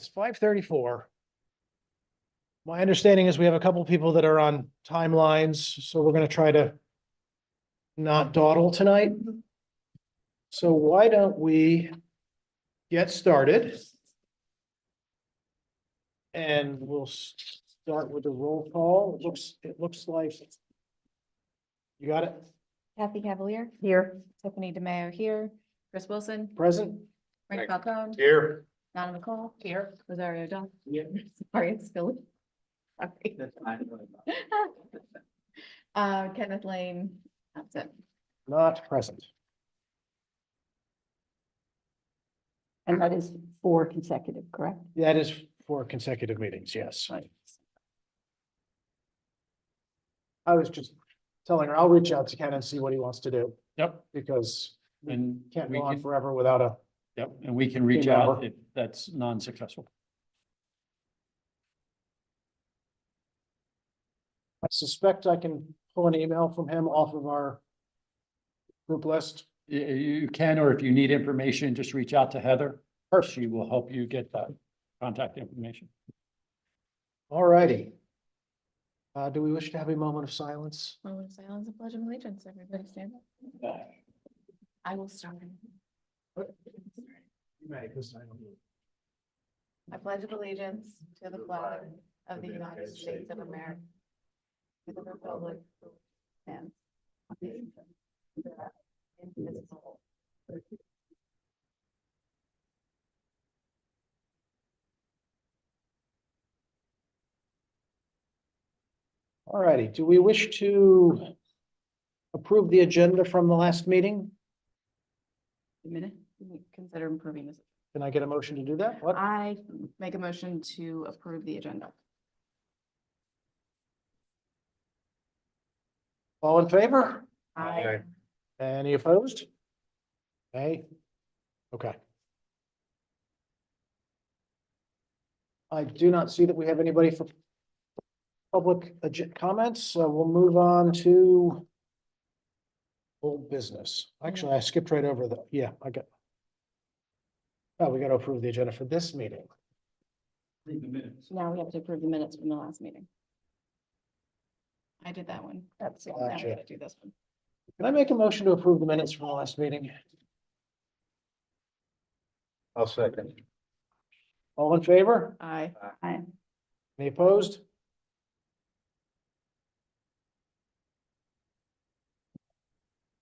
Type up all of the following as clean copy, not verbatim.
It's 5:34. My understanding is we have a couple people that are on timelines, so we're gonna try to not dawdle tonight. So why don't we get started? And we'll start with the roll call. It looks like. You got it? Kathy Cavalier. Here. Tiffany DeMayo here. Chris Wilson. Present? Frank Falcone. Here. Donna McCall. Here. Rosario Dunn. Sorry, it's Philly. Sorry. Kenneth Lane. That's it. Not present. And that is 4 consecutive, correct? That is for consecutive meetings, yes. I was just telling her, I'll reach out to Ken and see what he wants to do, Yep, because we and can't we go on can, forever without a, yep, and we can reach Team out member. if that's non-successful. I suspect I can pull an email from him off of our group list. You can, or if you need information, just reach out to Heather. She will help you get that contact information. All righty. Do we wish to have a moment of silence? Moment of silence and pledge of allegiance. Everybody stand up. I will start. I pledge allegiance to the flag of the United States of America. To the republic and indivisible. All righty. Do we wish to approve the agenda from the last meeting? Minute, consider improving this. Can I get a motion to do that? What? I make a motion to approve the agenda. All in favor? I Any opposed? Okay. Okay. I do not see that we have anybody for public comments, so we'll move on to old business. Actually, I skipped right over I got. Oh, we got to approve the agenda for this meeting. Now we have to approve the minutes from the last meeting. I did that one. That's Now we Gotcha. gotta do this one. Can I make a motion to approve the minutes from the last meeting? I'll second. All in favor? I Any opposed?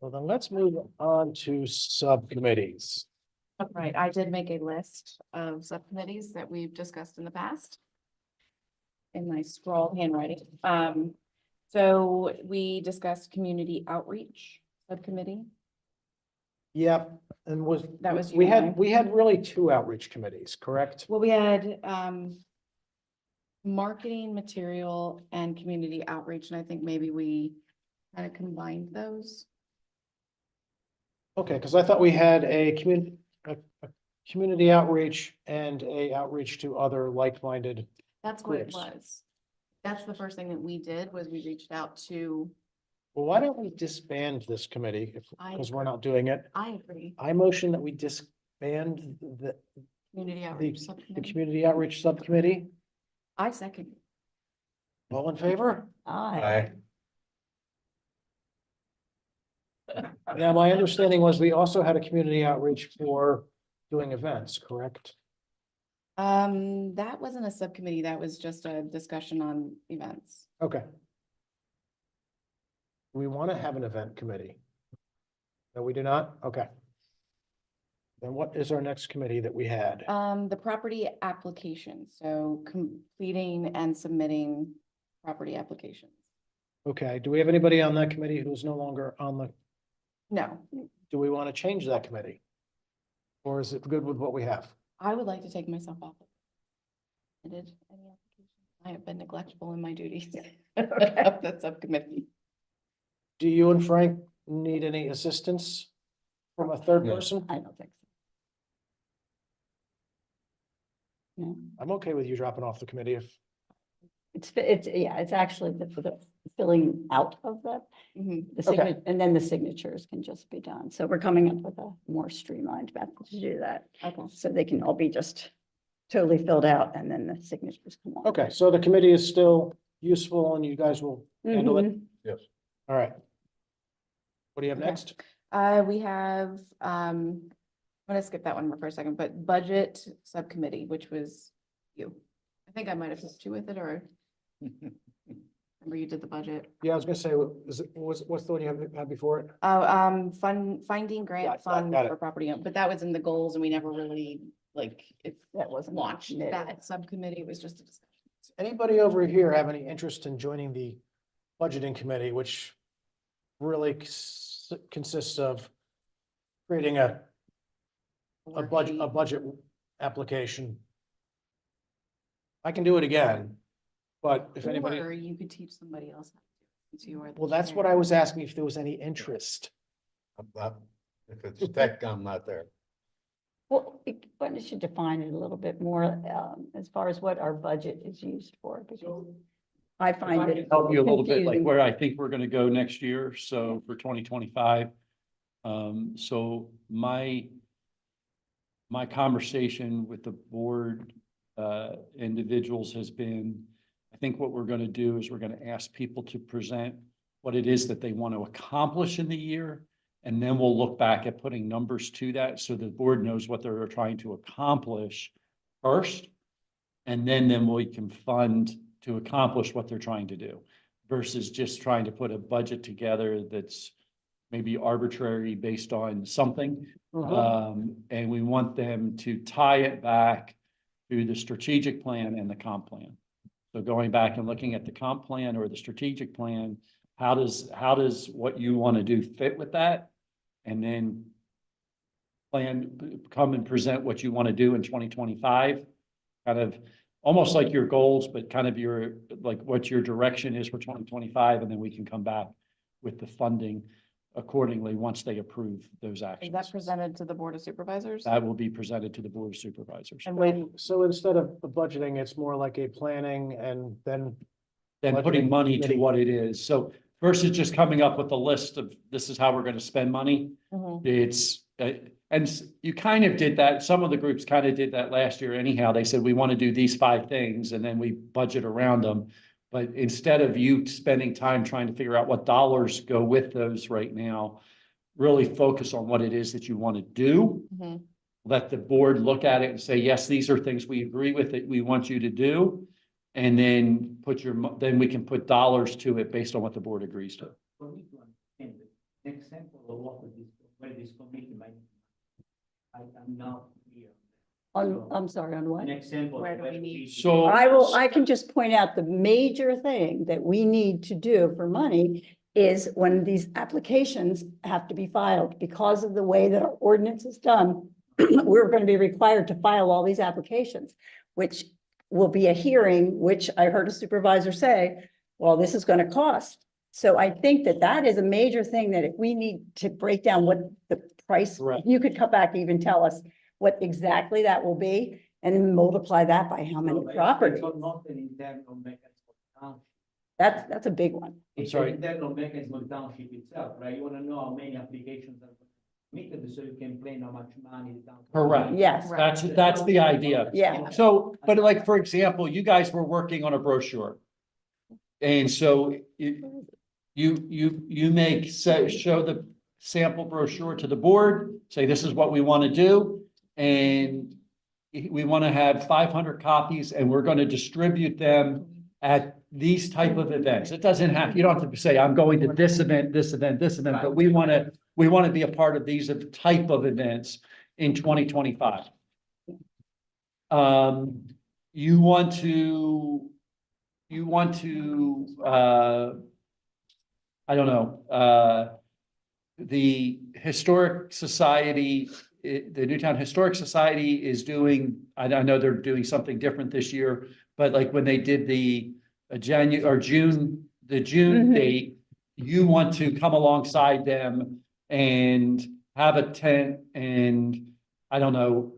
Well, then let's move on to subcommittees. Right, I did make a list of subcommittees that we've discussed in the past. In my scrawled handwriting. So we discussed community outreach subcommittee. Yep, and That was we you and I. we had really 2 outreach committees, correct? Well, we had marketing material and community outreach, and I think maybe we kind of combined those. Okay, because I thought we had a community outreach and a outreach to other like-minded. That's what it Groups. was. That's the first thing that we did was we reached out to, Well, why don't we disband this committee because we're not doing it? I agree, I motion that we disband the community outreach the subcommittee. community outreach subcommittee. I second. All in favor? aye. Yeah, my understanding was we also had a community outreach for doing events, correct? That wasn't a subcommittee, that was just a discussion on events. Okay. We want to have an event committee. No, we do not? Okay. Then what is our next committee that we had? The property application, so completing and submitting property applications. Okay, do we have anybody on that committee who's no longer on the, No, do we want to change that committee? Or is it good with what we have? I would like to take myself off. I did any application. I have been neglectful in my duties. of that subcommittee. Do you and Frank need any assistance from a third No. person? I don't think so. No, I'm okay with you dropping off the committee if, yeah, it's actually the filling out of the Mhm. signature, and then the signatures can just be done. So we're coming up with a more streamlined method to do that. Okay. So they can all be just totally filled out and then the signatures come on. Okay, so the committee is still useful and you guys will handle it? Mhm. Yes. All right. What do you have Okay. next? We have, I'm gonna skip that one for a second, but budget subcommittee, which was you. I think I might have just you with it, or remember you did the budget. Yeah, I was gonna say, what's the one you had before it? Oh, finding Yeah, grant got funds it. for property, but that was in the goals and we never really, like, it That wasn't launched committed. that subcommittee, it was just a discussion. Anybody over here have any interest in joining the budgeting committee, which really consists of creating a Worksheet. budget application? I can do it again, but if anybody, Or you could teach somebody else. how to do it, since you are the well, that's what I chair. was asking, if there was any interest. If it's tech, I'm not there. Well, why don't you define it a little bit more, as far as what our budget is used for? Because I find it. Help you a little bit, like confusing. where I think we're gonna go next year, so for 2025. So my conversation with the board individuals has been, I think what we're gonna do is we're gonna ask people to present what it is that they want to accomplish in the year. And then we'll look back at putting numbers to that, so the board knows what they're trying to accomplish first. And then we can fund to accomplish what they're trying to do, versus just trying to put a budget together that's maybe arbitrary based on something. And we want them to tie it back to the strategic plan and the comp plan. So going back and looking at the comp plan or the strategic plan, how does what you want to do fit with that? And then come and present what you want to do in 2025, kind of almost like your goals, but kind of like what your direction is for 2025. And then we can come back with the funding accordingly once they approve those Is that actions. presented to the Board of Supervisors? That will be presented to the Board of Supervisors. And when, So instead of budgeting, it's more like a planning and then, Then budgeting putting money to committee. what it is. So versus just coming up with a list of, this is how we're going to spend money. Mhm. It's, you kind of did that. Some of the groups kind of did that last year anyhow. They said, we want to do these 5 things and then we budget around them. But instead of you spending time trying to figure out what dollars go with those right now, really focus on what it is that you want to do. Mhm. Let the board look at it and say, yes, these are things we agree with that we want you to do. And then then we can put dollars to it based on what the board agrees to. For me to understand the example of where this committee might, I'm not clear. I'm sorry, on what? An example. Where do we where need- So I can just point out the major thing that we need to do for money is when these applications have to be filed, because of the way that our ordinance is done, we're going to be required to file all these applications, which will be a hearing, which I heard a supervisor say, well, this is going to cost. So I think that that is a major thing, that if we need to break down what the price, Correct. you could come back and even tell us what exactly that will be, and then multiply that by how many No, properties. It's not an internal mechanism of township. That's a big one. It's sorry. an internal mechanism of township itself, right? You wanna know how many applications are submitted, so you can plan how much money the town. Correct. Yes, Right. that's the idea. yeah. So, but like, for example, you guys were working on a brochure. And so you show the sample brochure to the board, say, this is what we want to do. And we want to have 500 copies and we're going to distribute them at these type of events. It doesn't have, you don't have to say, I'm going to this event, this event, this event, but we want to be a part of these type of events in 2025. You want to, I don't know, the Historic Society, the Newtown Historic Society is doing, I know they're doing something different this year, but like when they did the June Mhm. date, you want to come alongside them and have a tent and I don't know,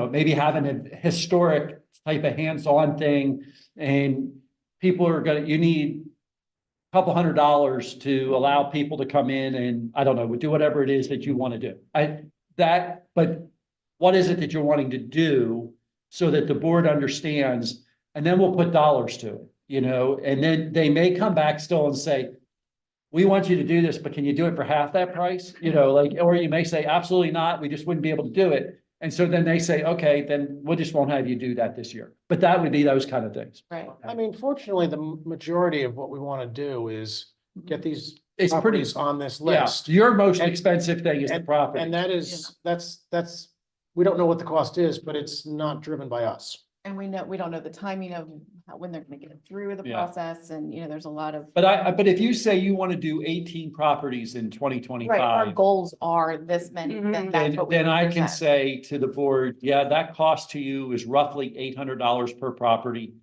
maybe having a historic type of hands-on thing and people are you need a couple $100 to allow people to come in and I don't know, do whatever it is that you want to do. But what is it that you're wanting to do so that the board understands, and then we'll put dollars to it, you know, and then they may come back still and say, we want you to do this, but can you do it for half that price? You know, like, or you may say, absolutely not, we just wouldn't be able to do it. And so then they say, okay, then we just won't have you do that this year. But that would be those kind of things. Right. I mean, fortunately, the majority of what we want to do is get these It's pretty, properties on this yeah, list. your most And- expensive thing is the And property. that is, that's, we don't know what the cost is, but it's not driven by us. And we don't know the timing of when they're gonna get through the Yeah. process and, you know, there's a lot of. But if you say you want to do 18 properties in twenty Right, our twenty-five, goals are this many, then Mhm. that's what we. then would I can present. say to the board, yeah, that cost to you is roughly $800 per property.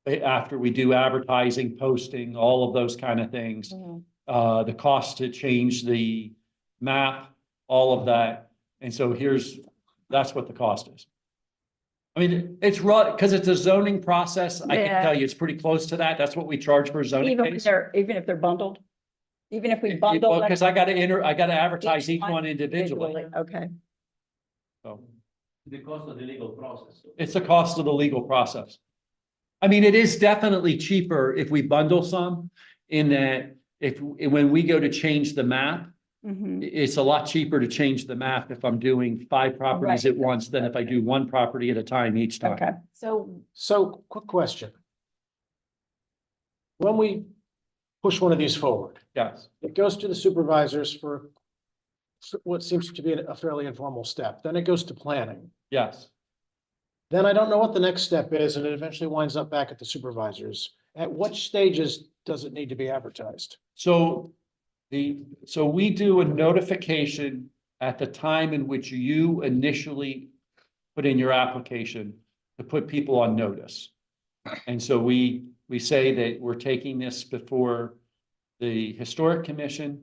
After we do advertising, posting, all of those kind of things, Mhm. the cost to change the map, all of that. And so that's what the cost is. I mean, it's right, because it's a zoning process. I can Yeah. tell you, it's pretty close to that. That's what we charge for a zoning Even if case. even if they're bundled? Even if we bundle them Because I gotta advertise Each each one one individually. Okay, So The cost of the legal process. it's the cost of the legal process. I mean, it is definitely cheaper if we bundle some in that when we go to change the map, mhm, it's a lot cheaper to change the map if I'm doing 5 properties Right. at once than if I do 1 property at a time each time. okay. So, So, quick question. When we push one of these forward, Yes, it goes to the supervisors for what seems to be a fairly informal step. Then it goes to planning. yes. Then I don't know what the next step is, and it eventually winds up back at the supervisors. At what stages does it need to be advertised? So we do a notification at the time in which you initially put in your application to put people on notice. And so we say that we're taking this before the Historic Commission,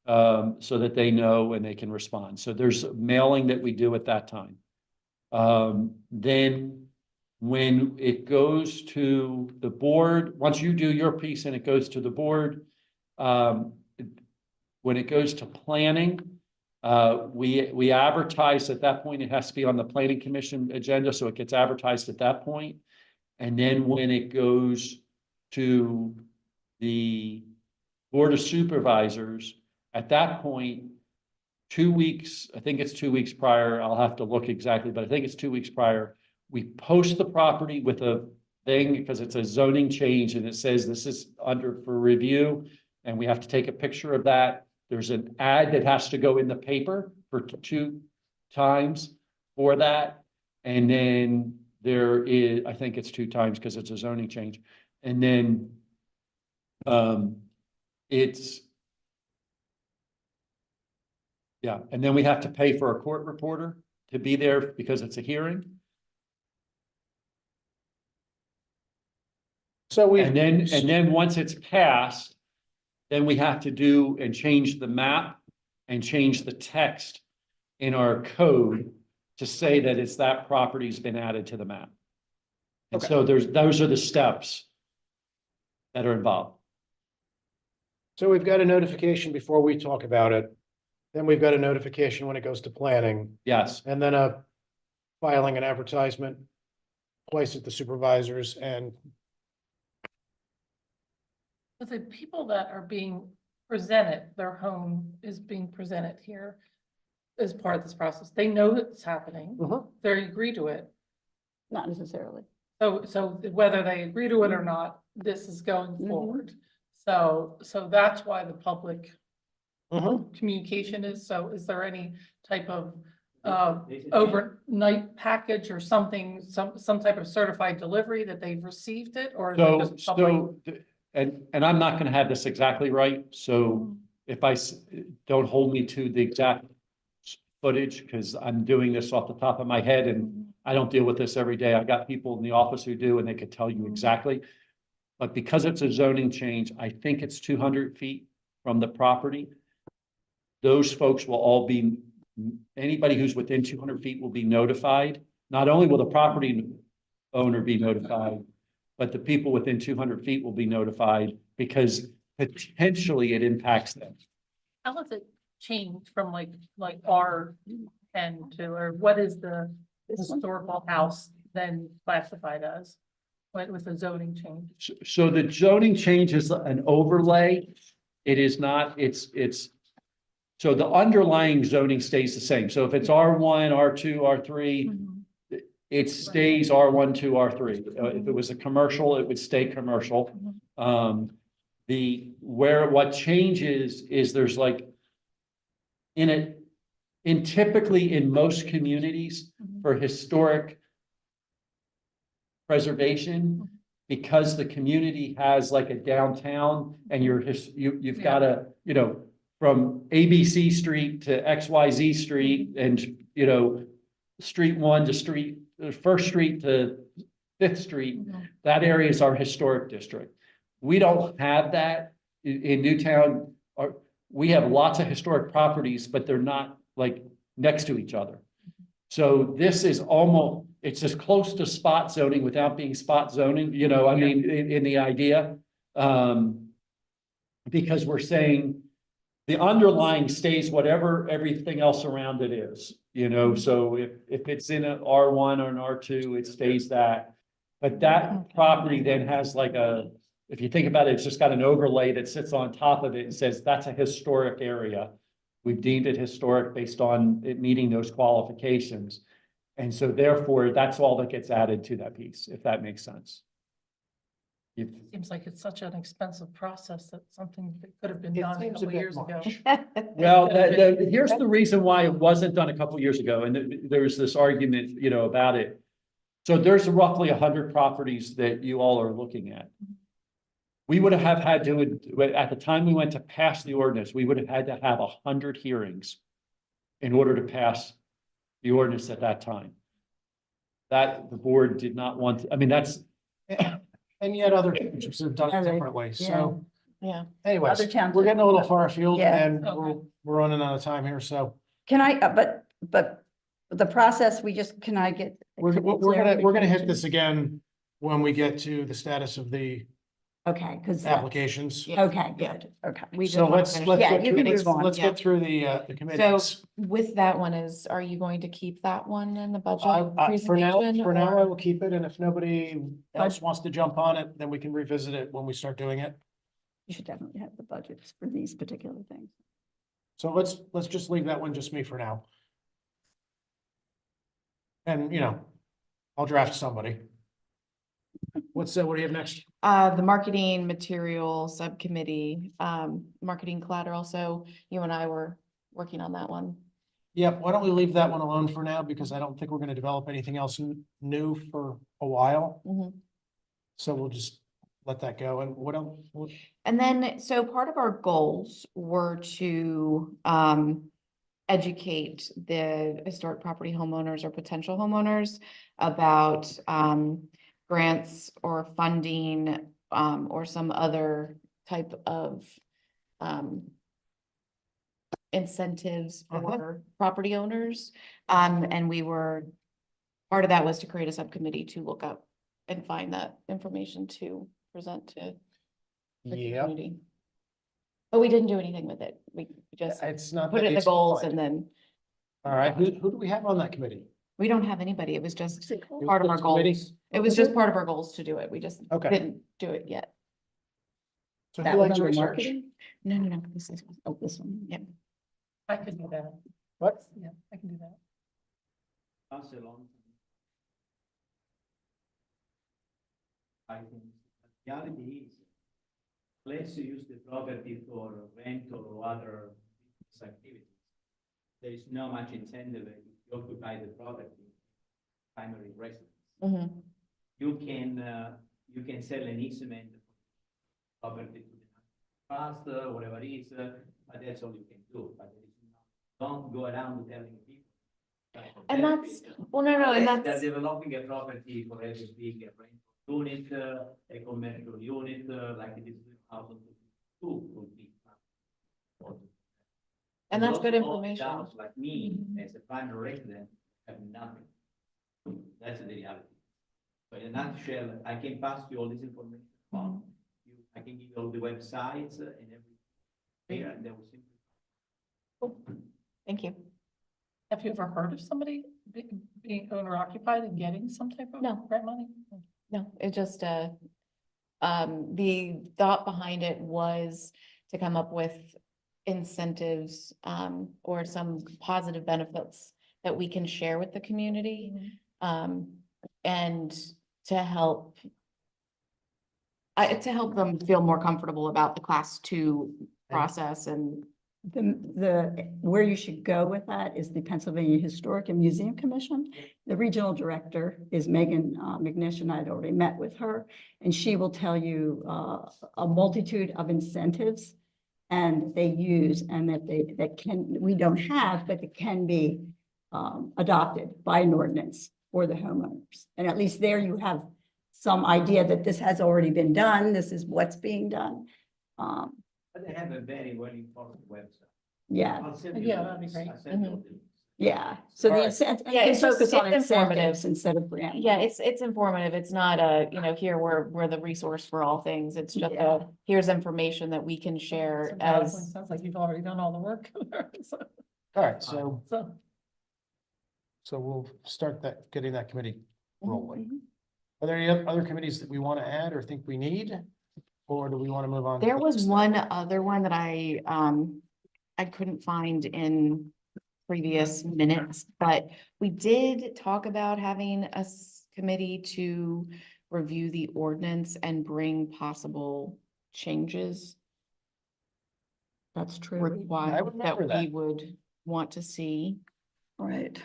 so that they know and they can respond. So there's a mailing that we do at that time. Then when it goes to the board, once you do your piece and it goes to the board, when it goes to planning, we advertise at that point. It has to be on the planning commission agenda, so it gets advertised at that point. And then when it goes to the Board of Supervisors, at that point, 2 weeks, I think it's 2 weeks prior, I'll have to look exactly, but I think it's 2 weeks prior, we post the property with a thing, because it's a zoning change and it says this is under for review, and we have to take a picture of that. There's an ad that has to go in the paper for 2 times for that. And then there is, I think it's 2 times because it's a zoning change. And then and then we have to pay for a court reporter to be there because it's a hearing. So And then once it's passed, then we have to do and change the map and change the text in our code to say that it's that property's been added to the map. And Okay. so those are the steps that are involved. So we've got a notification before we talk about it. Then we've got a notification when it goes to planning, Yes, and then a filing an advertisement, place at the supervisors, and But the people that are being presented, their home is being presented here as part of this process. They know that it's happening. They agree to it. Not necessarily. So whether they agree to it or not, this is going Mhm. forward. So that's why the public Mhm. communication is. So is there any type of overnight package or something, some type of certified delivery that they've received it, or is it just public? and I'm not gonna have this exactly right, so if don't hold me to the exact footage, because I'm doing this off the top of my head and I don't deal with this every day. I got people in the office who do, and they could tell you exactly. But because it's a zoning change, I think it's 200 feet from the property. Those folks will all be, anybody who's within 200 feet will be notified. Not only will the property owner be notified, but the people within 200 feet will be notified because potentially it impacts them. How does it change from like our and to, or what is the This one? historical house then classified as? What was the zoning change? So the zoning change is an overlay. It is not, it's. So the underlying zoning stays the same. So if it's R1, R2, R3, it stays R1, 2, R3. If it was a commercial, it would stay commercial. What changes is there's like, typically in most communities for historic preservation, because the community has like a downtown and you've got a, from ABC Street to XYZ Street and, Street 1 to First Street to Fifth Street, that area is our historic district. We don't have that in Newtown. We have lots of historic properties, but they're not like next to each other. So this is almost, it's as close to spot zoning without being spot zoning, in the idea. Because we're saying the underlying stays whatever everything else around it is, so if it's in an R1 or an R2, it stays that. But that property then has like if you think about it, it's just got an overlay that sits on top of it and says that's a historic area. We've deemed it historic based on it meeting those qualifications. And so therefore, that's all that gets added to that piece, if that makes sense. Seems like it's such an expensive process that something that could have been It done a seems a couple bit years ago. much. Well, here's the reason why it wasn't done a couple years ago, and there's this argument, about it. So there's roughly 100 properties that you all are looking at. We would have had to, at the time we went to pass the ordinance, we would have had to have 100 hearings in order to pass the ordinance at that time. That the board did not want, that's. And yet other townships have done it Others, differently, so Yeah. anyways, Other towns we're have- getting a little far afield Yeah. and Okay. we're running out of time here, so Can I, but the process, can I get? we're gonna hit this again when we get to the status of the Okay, because, applications. Yeah. okay, Yeah. good, okay. We just So wanna let's finish get the Yeah, you can through, move on. let's Yeah. get through the committees. With that one are you going to keep that one in the budget For now, presentation? I or- will keep it, and if nobody else wants to jump on it, then we can revisit it when we start doing it. You should definitely have the budgets for these particular things. So let's just leave that one, just me for now. And, I'll draft somebody. What do you have next? The marketing material subcommittee, marketing collateral, so you and I were working on that one. Yep, why don't we leave that one alone for now, because I don't think we're gonna develop anything else new for a while. Mhm. So we'll just let that go. And what else? And then, so part of our goals were to educate the historic property homeowners or potential homeowners about grants or funding or some other type of incentives for property owners. And part of that was to create a subcommittee to look up and find that information to present to the Yeah, community. But we didn't do anything with it. We just it's not. put it in the it's goals fine. and then All right, who do we have on that committee? we don't have anybody. It was just What's it called? part of our Committee? goals. It was just part of our goals to do it. We just Okay. didn't do it yet. So That who was likes under research? marketing? No, this is. Oh, this one. Yeah. I could do that. What? Yeah, I can do that. Counsel on. I think the reality is, let's use the property for rental or other business activities. There is not much incentive if you occupy the property, primary residence. Mhm. You can sell an easement property to the trust, whatever it is, but that's all you can do. But there is don't go around telling people. And that's, well, no, and They're that's, developing a property for every big rental unit, a commercial unit, like it is in 2022 would be. and that's good Those old information. towns Like me, Mhm. as a primary resident, have nothing. That's the reality. So in a nutshell, I can pass you all this information on. I can give you all the websites and everything. Here, and they will simply. Thank you. Have you ever heard of somebody being owner occupied and getting some type of No. grant money? No, it just, the thought behind it was to come up with incentives, or some positive benefits that we can share with the community. And to help them feel more comfortable about the class 2 process and. Where you should go with that is the Pennsylvania Historic and Museum Commission. The regional director is Megan McNish, and I'd already met with her, and she will tell you a multitude of incentives and they use, and we don't have, but it can be adopted by an ordinance for the homeowners. And at least there you have some idea that this has already been done, this is what's being done. But they have a very well informed website. Yeah, I'll send you Yeah, the that'd be links. great. I'll send you all the links. yeah. So the Alright. incentive, Yeah, it's just- focus on it's informative. incentives instead of grant. Yeah, it's informative. It's not here, we're the resource for all things. It's just Yeah. here's information that we can So share that as. Sounds like you've already done all the work. So- All right, so So, we'll start getting that committee rolling. Mhm. Are there any other committees that we want to add or think we need? Or do we want to move on? to There the was next? one other one that I couldn't find in previous minutes, but we did talk about having a committee to review the ordinance and bring possible changes That's true. I required remember that we that. would want to see. Right.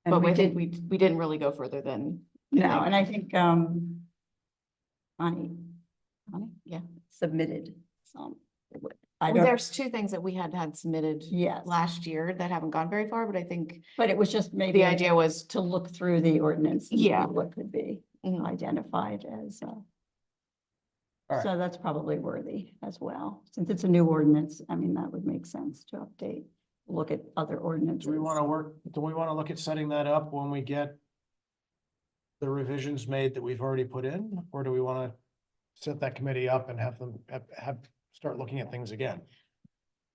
But And I we think did, we didn't really go further than. no, think. and I think, Connie Yeah. submitted some. I Well, don't, there's 2 things that we had submitted yes, last year that haven't gone very far, but I think but it was just maybe the idea was to look through the ordinance. and see Yeah. what could be Mhm. identified as, right. so that's probably worthy as well. Since it's a new ordinance, I mean, that would make sense to update, look at other ordinances. Do we want to look at setting that up when we get the revisions made that we've already put in? Or do we want to set that committee up and have them start looking at things again?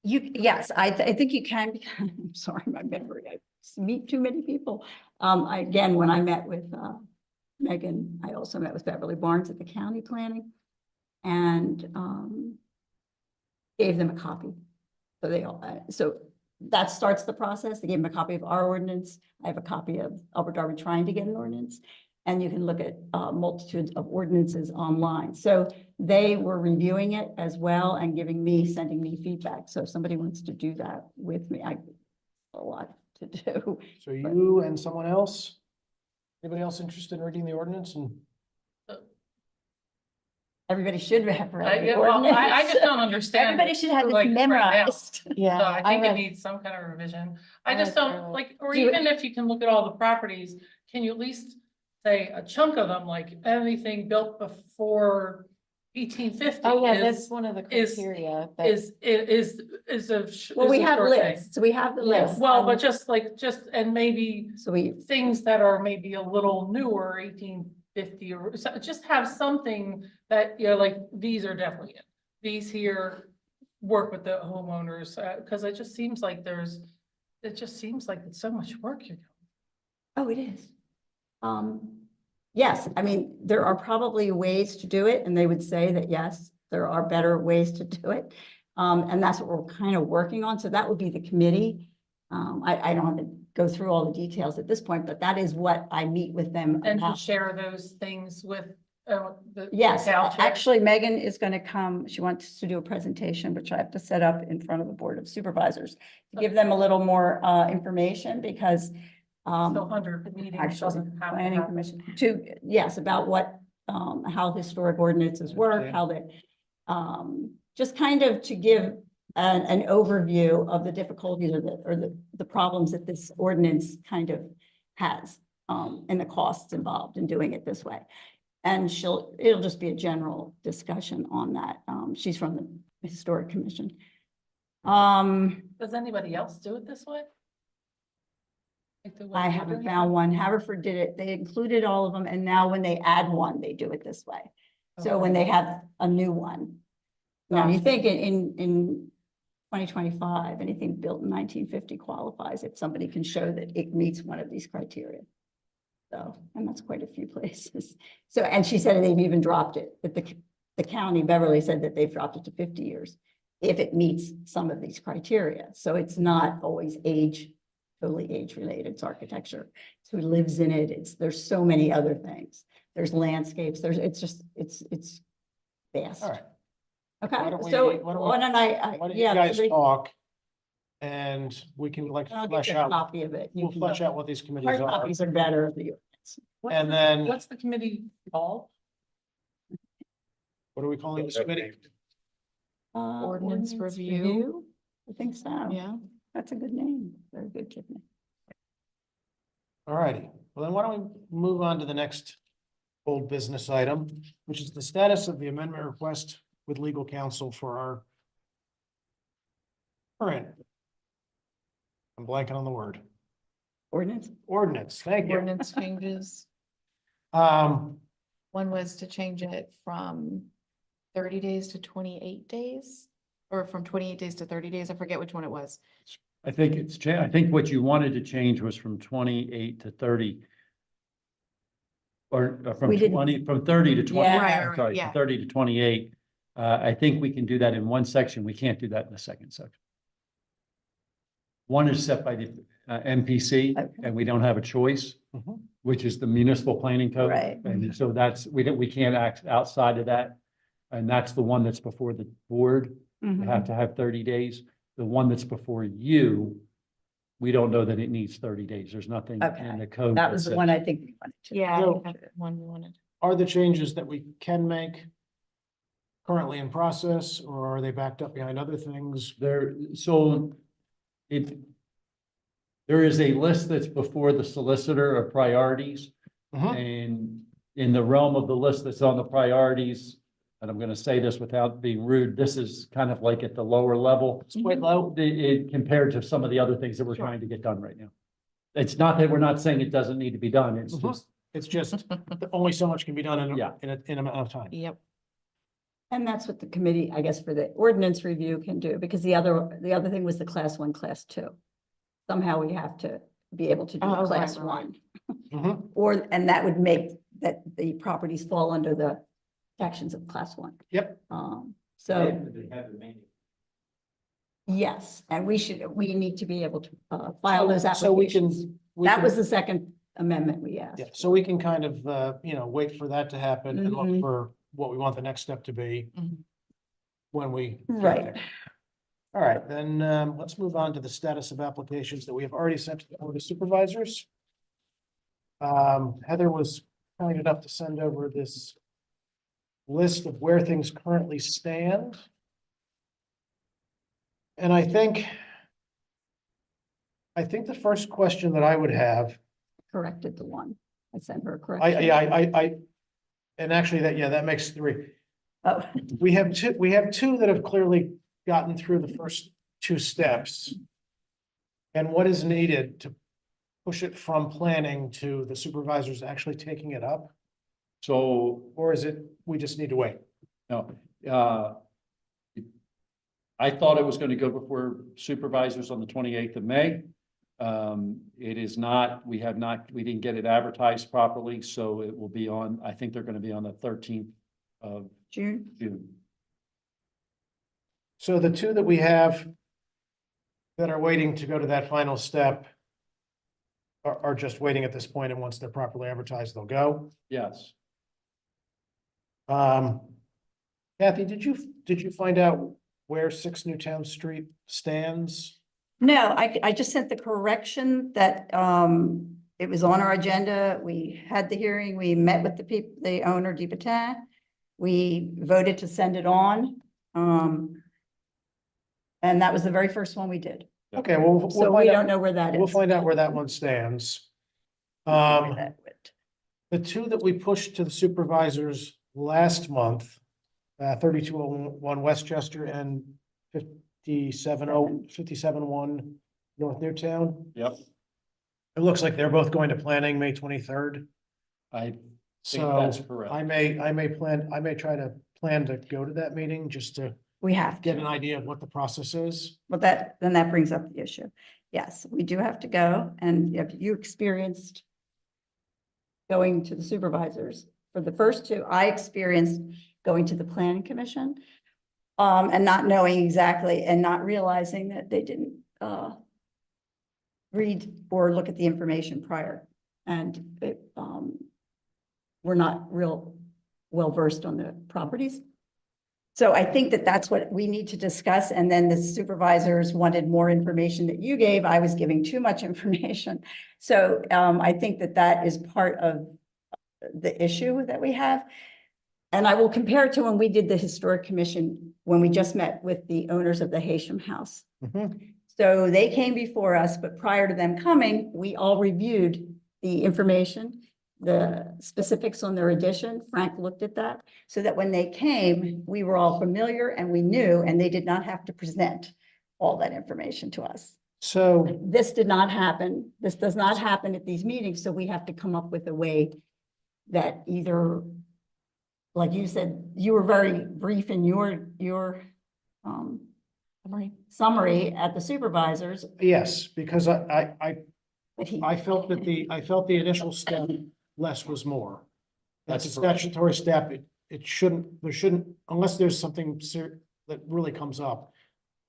Yes, I think you can, I'm sorry, my memory, I meet too many people. Again, when I met with, Megan, I also met with Beverly Barnes at the county planning and, gave them a copy. So they all, so that starts the process. They gave them a copy of our ordinance. I have a copy of Albert Darby trying to get an ordinance. And you can look at multitudes of ordinances online. So they were reviewing it as well and sending me feedback. So if somebody wants to do that with me, a lot to do. So you and someone else? Anybody else interested in reading the ordinance? And Everybody should have read the well, I ordinance. just don't understand. Everybody should have it, this like, right now. memorized. Yeah. So I think it read- needs some kind of revision. I I just read don't through it. like, or Do you- even if you can look at all the properties, can you at least say a chunk of them, like anything built before 1850? Oh, yeah, is- that's one of the is- criteria. that- Is a. Well, we is a have short thing. lists. We have the Yeah. list. Well, but and maybe So we, things that are maybe a little newer, 1850 or so, just have something that, like, these are definitely it. These here work with the homeowners, because it just seems like it's so much work you're doing. oh, it is. Yes, I mean, there are probably ways to do it, and they would say that, yes, there are better ways to do it. And that's what we're kind of working on. So that would be the committee. I don't want to go through all the details at this point, but that is what I meet with them And to about. share those things with, the. Yes, township. actually, Megan is going to come. She wants to do a presentation, which I have to set up in front of the Board of Supervisors to give them a little more information because So under the meeting, it actually, doesn't have to planning happen. commission yes, about what, how historic ordinances work, Okay. how they, just kind of to give an overview of the difficulties or the problems that this ordinance kind of has, and the costs involved in doing it this way. And it'll just be a general discussion on that. She's from the Historic Commission. Does anybody else do it this way? Like the way I you're haven't doing it? found one. Haverford did it. They included all of them. And now when they add one, they do it this way. So when they have a new one. Now you Gotcha. think in 2025, anything built in 1950 qualifies if somebody can show that it meets one of these criteria. So, and that's quite a few places. So, and she said they've even dropped it, that the county, Beverly said that they've dropped it to 50 years if it meets some of these criteria. So it's not always age, totally age related. It's architecture. It's who lives in it. There's so many other things. There's landscapes. It's vast. All right. Okay, Why don't we- so why don't we- why don't Why don't you yeah, guys somebody- talk? And we can like I'll flesh get you a out, copy of it. You we'll can flesh go- out what these committees Hard are. copies are better of the ordinance. And then, What's the committee called? what are we calling this committee? Ordinance review. I think so. Yeah. That's a good name. Very good, Tiffany. All righty, well then why don't we move on to the next old business item, which is the status of the amendment request with legal counsel for our current. I'm blanking on the word. Ordinance? Ordinance, thank you. Ordinance changes. Um, One was to change it from 30 days to 28 days, or from 28 days to 30 days. I forget which one it was. I think I think what you wanted to change was from 28 to 30. Or from We didn't- 20, from 30 to 20, Yeah. Right, I'm right, sorry, yeah. 30 to 28. I think we can do that in one section. We can't do that in the second section. One is set by the MPC, Okay. and we don't have a choice, mhm. which is the municipal planning code. Right. And so we can't act outside of that. And that's the one that's before the board. You Mhm. have to have 30 days. The one that's before you, we don't know that it needs 30 days. There's nothing Okay. in the code. That was the says- one I think we wanted to. Yeah, I So- think that's the one we wanted. Are the changes that we can make currently in process, or are they backed up behind other things? So there is a list that's before the solicitor of priorities. Mhm. And in the realm of the list that's on the priorities, and I'm gonna say this without being rude, this is kind of like at the lower level. It's quite low. Compared to some of the other things that we're trying to get done right now. It's not that we're not saying it doesn't need to be done, it's Mhm. just, It's just only so much can be done Yeah. in an amount of time. Yep. And that's what the committee, I guess, for the ordinance review can do, because the other thing was the class 1, class 2. Somehow we have to be able to do Oh, a right, class right, 1. Mhm. And that would make that the properties fall under the sections of class 1. Yep. So, Definitely have the many. yes, and we need to be able to file those So we can. applications. we That can- was the second amendment we asked. Yeah, so we can kind of, wait for that to happen and look Mhm. for what we want the next step to be. Mhm. When we. get Right. there. All right, then, let's move on to the status of applications that we have already sent to the Board of Supervisors. Heather was kind enough to send over this list of where things currently stand. And I think the first question that I would have, Corrected the one. I sent her a I, correction. yeah, I, and actually that makes 3. Oh, We have two that have clearly gotten through the first 2 steps. And what is needed to push it from planning to the supervisors actually taking it up? so, Or is it, we just need to wait? no. I thought it was gonna go before supervisors on the 28th of May. It is not, we didn't get it advertised properly, so it will be on, I think they're gonna be on the 13th of June. June. So the 2 that we have that are waiting to go to that final step are just waiting at this point, and once they're properly advertised, they'll go. Yes. Kathy, did you find out where 6 Newtown Street stands? No, I just sent the correction that it was on our agenda. We had the hearing, we met with the owner, DePatin. We voted to send it on. And that was the very first one we did. Okay, well, we'll So we find don't out, know where that is. we'll find out where that one stands. Where that went. The 2 that we pushed to the supervisors last month, 3201 Westchester and 5701 North Newtown. Yep. It looks like they're both going to planning May 23rd. I think So that's correct. I may try to plan to go to that meeting just to We have get to. an idea of what the process is? But then that brings up the issue. Yes, we do have to go, and if you experienced going to the supervisors, for the first two, I experienced going to the planning commission, and not knowing exactly and not realizing that they didn't, read or look at the information prior. And it, we're not real well versed on the properties. So I think that that's what we need to discuss. And then the supervisors wanted more information that you gave. I was giving too much information. So I think that that is part of the issue that we have. And I will compare it to when we did the historic commission, when we just met with the owners of the Haysham House. Mhm. So they came before us, but prior to them coming, we all reviewed the information, the specifics on their addition. Frank looked at that, so that when they came, we were all familiar and we knew, and they did not have to present all that information to us. So, This did not happen. This does not happen at these meetings, so we have to come up with a way that either, like you said, you were very brief in your summary at the supervisors, yes, because but he. I felt that I felt the initial step, less was more. That's a That's correct. statutory step. It shouldn't, there shouldn't, unless there's something that really comes up,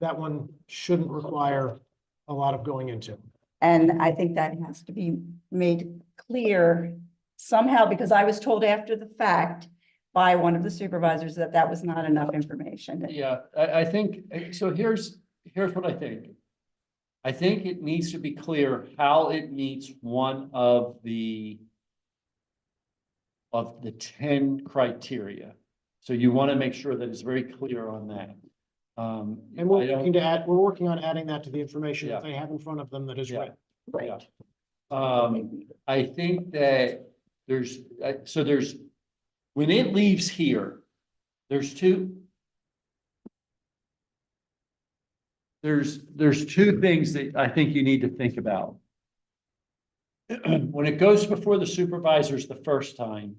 that one shouldn't require a lot of going into. And I think that has to be made clear somehow, because I was told after the fact by one of the supervisors that that was not enough information. Yeah, I think, so here's what I think. I think it needs to be clear how it meets one of the 10 criteria. So you want to make sure that it's very clear on that. And I we're don't- working to add, we're working on adding that to the information that Yeah. they have in front of them that is Yeah. right. Right. I think that when it leaves here, there's two things that I think you need to think about. When it goes before the supervisors the first time,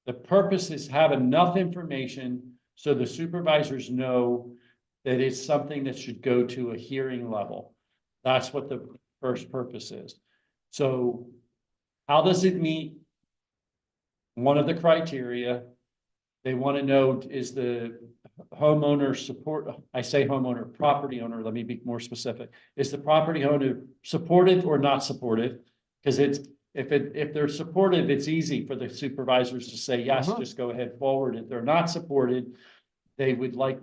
the purpose is have enough information so the supervisors know that it's something that should go to a hearing level. That's what the first purpose is. So how does it meet one of the criteria? They want to know, is the homeowner support, I say homeowner, property owner, let me be more specific. Is the property owner supportive or not supportive? Because if they're supportive, it's easy for the supervisors to say, yes, just go ahead forward. If they're not supported, they would like,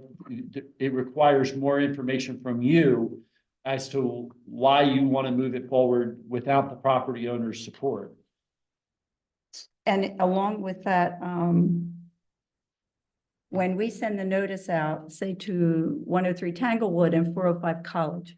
it requires more information from you as to why you want to move it forward without the property owner's support. And along with that, when we send the notice out, say to 103 Tanglewood and 405 College,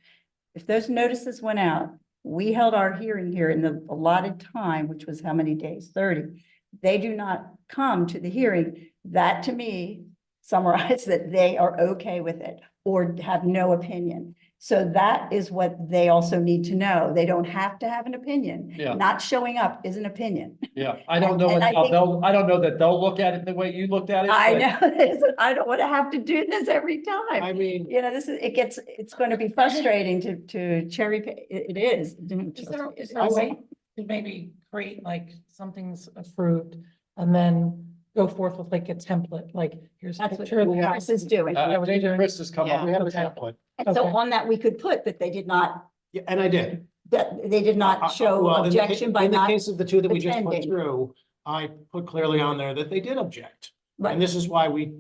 if those notices went out, we held our hearing here in the allotted time, which was how many days? 30. They do not come to the hearing. That to me summarizes that they are okay with it or have no opinion. So that is what they also need to know. They don't have to have an opinion. Yeah. Not showing up is an opinion. Yeah, I don't know And I think- I don't know that they'll look at it the way you looked at it. I but- know this. I don't want to have to do this every time. I mean, You know, it's going to be frustrating to cherry pick. It is. Is there a way to maybe create like something's approved and then go forth with like a template, like here's a That's picture of what the Chris house. is doing. I think Chris has come up we have a Okay. template, And so Okay. on that, we could put that they did not, yeah, and I did. that they did not show Well, in the ca- objection by in the not. case of the two that we just went attending. through, I put clearly on there that they did object. Right. And this is why we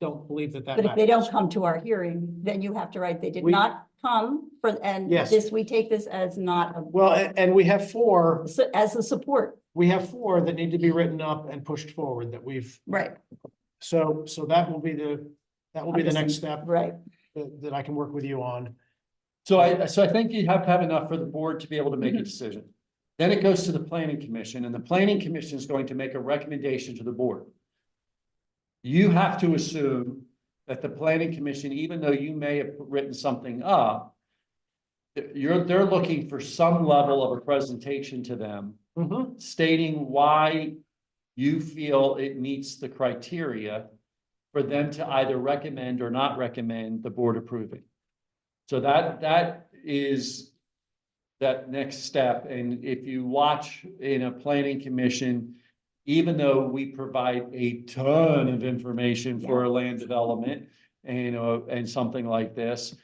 don't believe that But if they matters. don't come to our hearing, then you have to write, they did We- not come for, and Yes. this, we take this as not, Well, and we have four, as a support, that need to be written up and pushed forward that we've, right? so that will be the next step Right. that I can work with you on. So I think you have to have enough for the board to be able to make a Mhm. decision. Then it goes to the planning commission, and the planning commission is going to make a recommendation to the board. You have to assume that the planning commission, even though you may have written something up, they're looking for some level of a presentation to them stating why you feel it meets the criteria for them to either recommend or not recommend the board approving. So that is that next step. And if you watch in a planning commission, even though we provide a ton of information for a land development and something like this,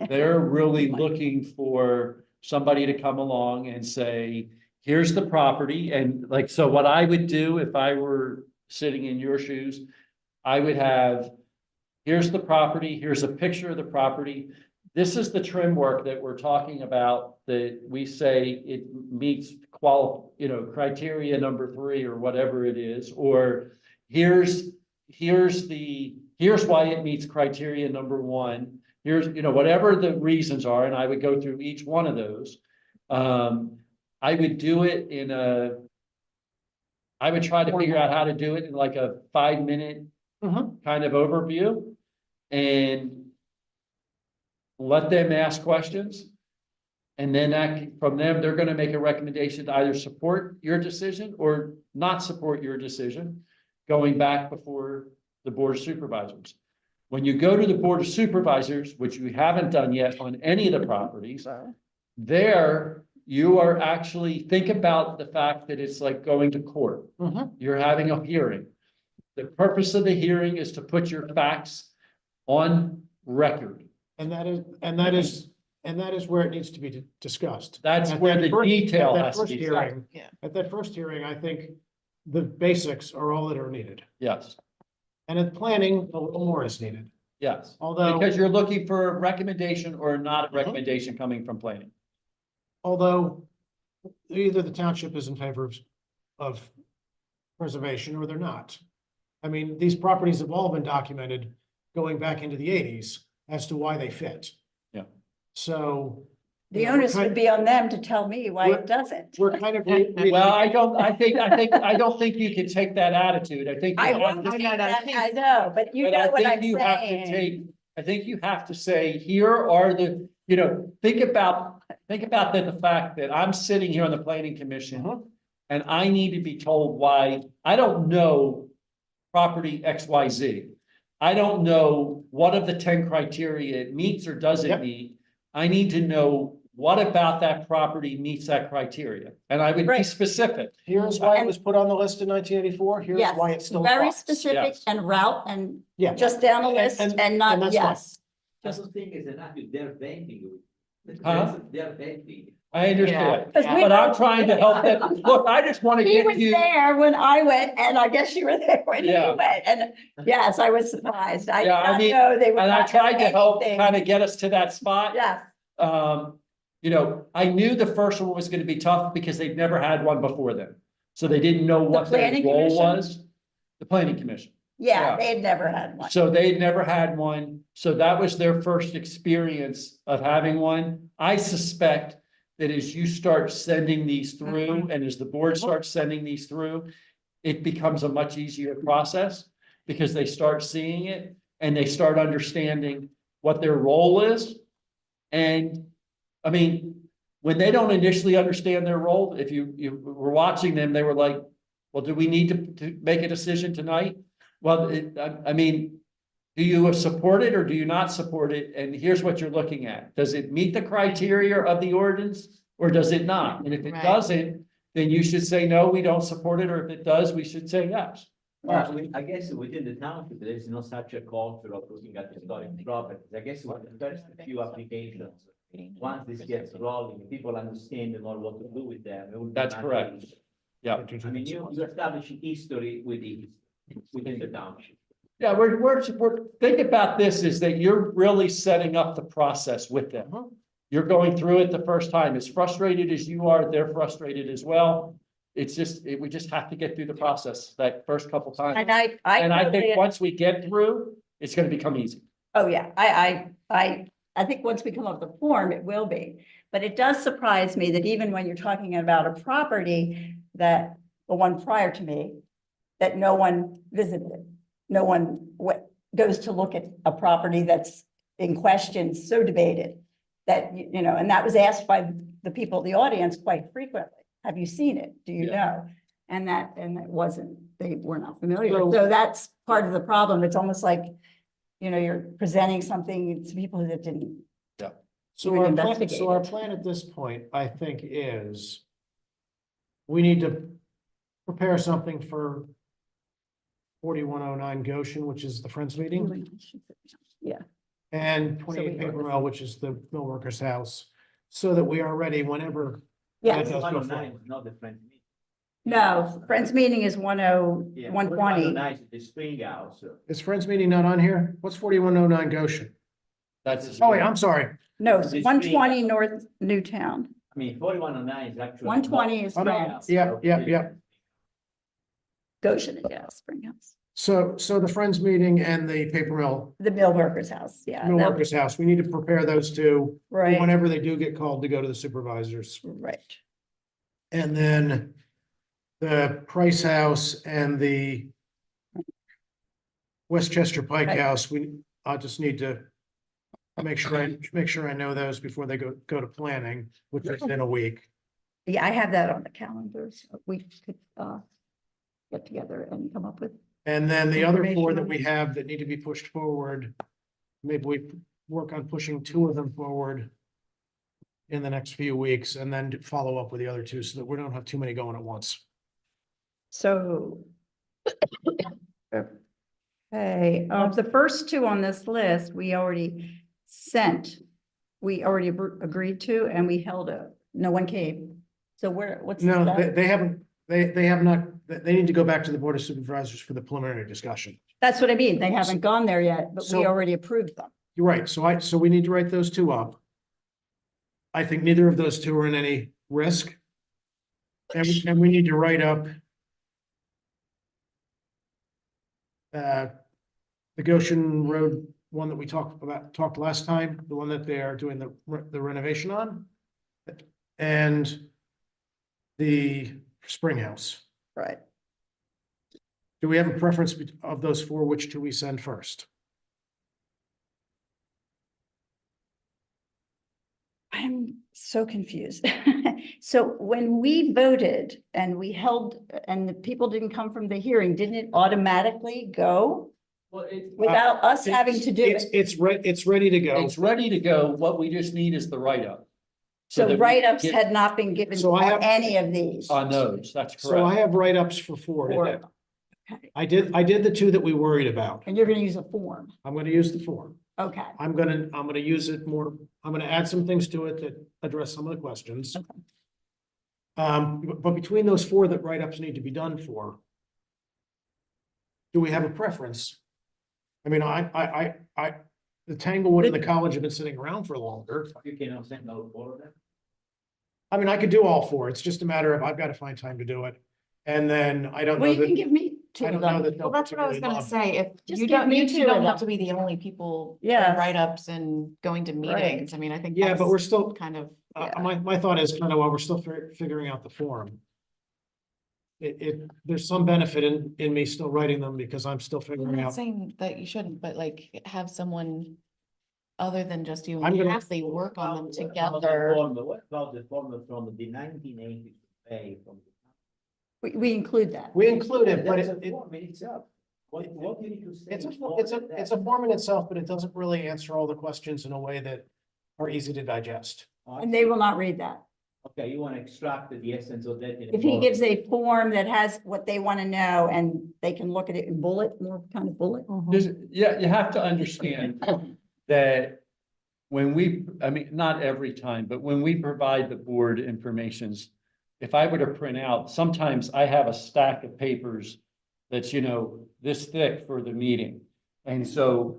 they're really looking for somebody to come along and say, here's the property. And like, so what I would do if I were sitting in your shoes, I would have, here's the property, here's a picture of the property. This is the trim work that we're talking about, that we say it meets criteria number 3 or whatever it is, or here's why it meets criteria number 1. Here's, whatever the reasons are, and I would go through each one of those. I would do it I would try to figure out how to do it in like a 5-minute kind of overview and let them ask questions. And then from them, they're going to make a recommendation to either support your decision or not support your decision, going back before the Board of Supervisors. When you go to the Board of Supervisors, which you haven't done yet on any of the properties, there you are actually, think about the fact that it's like going to court. You're having a hearing. The purpose of the hearing is to put your facts on record. And that is where it needs to be discussed. That's At where that the first- detail at that has to first be hearing- said. At that first hearing, I think the basics are all that are needed. Yes, And at planning, a little more is needed. yes. Although, Because you're looking for a recommendation or not a recommendation coming from planning. although either the township is in favor of preservation or they're not. I mean, these properties have all been documented going back into the 80s as to why they fit. Yeah. So. The onus would be on them to tell me why it doesn't. We're kind of. Well, I don't think you can take that attitude. I think. you I have won't to- take that, I know, but you But know I what think I'm you have to saying. take, I think you have to say, here are the, think about the fact that I'm sitting here on the planning commission. And I need to be told why, I don't know property XYZ. I don't know what of the 10 criteria it meets or doesn't Yep. meet. I need to know what about that property meets that criteria. And I would be Right. specific. Here's why it was put on the list in 1984. Here's Yes, why it still very applies. specific Yes. and route and Yeah. just down the And- list and- and not, that's fine. yes. I don't think it's enough if they're venting. Huh? They're venting. I understand. Because we But I'm both- trying to help them. Look, I just want to He get was you. there when I went, and I guess you were there when he Yeah. went, and yes, I was surprised. I did Yeah, I not mean, know they would. And I not know tried to help anything. kind of get us to that spot. Yes, I knew the first one was gonna be tough because they'd never had one before them. So they didn't know what their planning role commission? was. The planning commission. yeah, Yeah. they had never had one. So they'd never had one. So that was their first experience of having one. I suspect that as you start sending these through and as the board starts sending these through, it becomes a much easier process because they start seeing it and they start understanding what their role is. And I mean, when they don't initially understand their role, if you were watching them, they were like, well, do we need to make a decision tonight? Well, I mean, do you support it or do you not support it? And here's what you're looking at. Does it meet the criteria of the ordinance or does it not? And if it Right. doesn't, then you should say, no, we don't support it. Or if it does, we should say yes. Well, I guess within the township, there is no such a culture of looking at historic properties. I guess with the first few applications, once this gets rolling, people understand more what to do with them. it will be That's much correct. easier. Yeah. I mean, you establish history within the township. Yeah, we're think about this is that you're really setting up the process with them. You're going through it the first time. As frustrated as you are, they're frustrated as well. It's just, we just have to get through the process that first couple times. And I And I totally- think once we get through, it's gonna become easy. Oh, yeah, I think once we come up with the form, it will be. But it does surprise me that even when you're talking about a property that, the one prior to me, that no one visited. No one goes to look at a property that's in question, so debated. That, and that was asked by the people in the audience quite frequently. Have you seen it? Do you know? And it wasn't, they were not familiar. So- So that's part of the problem. It's almost like, you're presenting something to people that didn't. So We our plan, investigate so our it. plan at this point, I think, is we need to prepare something for 4109 Goshen, which is the Friends meeting, and 28 we Paper are- Mill, which is the mill workers house, so that we are ready whenever. Yes. that does go 109 forward. is not the friend meeting. No, Friends meeting is 10, Yeah, 120. 109 is the spring house. So Is Friends meeting not on here? What's 4109 Goshen? That's. Oh, wait, I'm sorry. No, This 120 North Newtown. I mean, 4109 is actually. 120 is Oh, no, Friends. yeah. Goshen, yeah, Springhouse. So the Friends meeting and the Paper Mill, The mill workers house, yeah. mill that- workers house, we need to prepare those two Right, whenever they do get called to go to the supervisors. right. And then the Price House and the Westchester Pike Right. House, I just need to make sure I know those before they go to planning, which is in a week. Yeah, I have that on the calendar, so we could get together and come up with. And then the other Information four that on we that. have that need to be pushed forward, maybe we work on pushing two of them forward in the next few weeks, and then follow up with the other two so that we don't have too many going at once. So. Okay, the first two on this list, we already agreed to, and we held no one came. So what's No, that? they haven't, they have not, they need to go back to the Board of Supervisors for the preliminary discussion. That's what I mean. They haven't gone there yet, but we So- already approved them. You're right, so we need to write those two up. I think neither of those two are in any risk. And we need to write up the Goshen Road one that we talked last time, the one that they are doing the renovation on. And the Spring House. Right. Do we have a preference of those four, which do we send first? I'm so confused. So when we voted and we held, and the people didn't come from the hearing, didn't it automatically go Well, it's. without us having to do it? It's ready to go. It's ready to go. What we just need is the write-up. So that we write-ups get had not been given So I have- on any of these. On those, that's So I correct. have write-ups for four Four. today. Okay. I did the two that we worried about. And you're gonna use a form. I'm gonna use the form. Okay, I'm gonna use it more, I'm gonna add some things to it that address some of the questions. Okay. But between those four that write-ups need to be done for, do we have a preference? I mean, the Tanglewood and the college have been sitting around for longer. You can send out all of them. I mean, I could do all four. It's just a matter of I've got to find time to do it. And then I don't well, know you can that, give me two I of don't know them. that. they'll Well, that's what I was particularly gonna love- say, if Just you give don't, me you two two of don't them. have to be the only people. doing Yeah. Write-ups and going to Right. meetings, I mean, I think. Yeah, but that's we're still, Kind of, my thought is kind of while we're still figuring out the form. There's some benefit in me still writing them because I'm still I'm figuring not out. saying that you shouldn't, but like, have someone other than just you I'm and gonna- Kathy work on them What about the together. form- What about the form from the 1980 pay from? We include that. We include it, but That's it, a form in itself. What you need to say? it's a, is more it's a, than it's that. a form in itself, but it doesn't really answer all the questions in a way that are easy to digest. And they will not read that. Okay, you want to extract the essence of that. in a If he form. gives a form that has what they want to know and they can look at it in bullet, more kind of bullet. Yeah, you have to understand that when I mean, not every time, but when we provide the board informations, if I were to print out, sometimes I have a stack of papers that's, this thick for the meeting. And so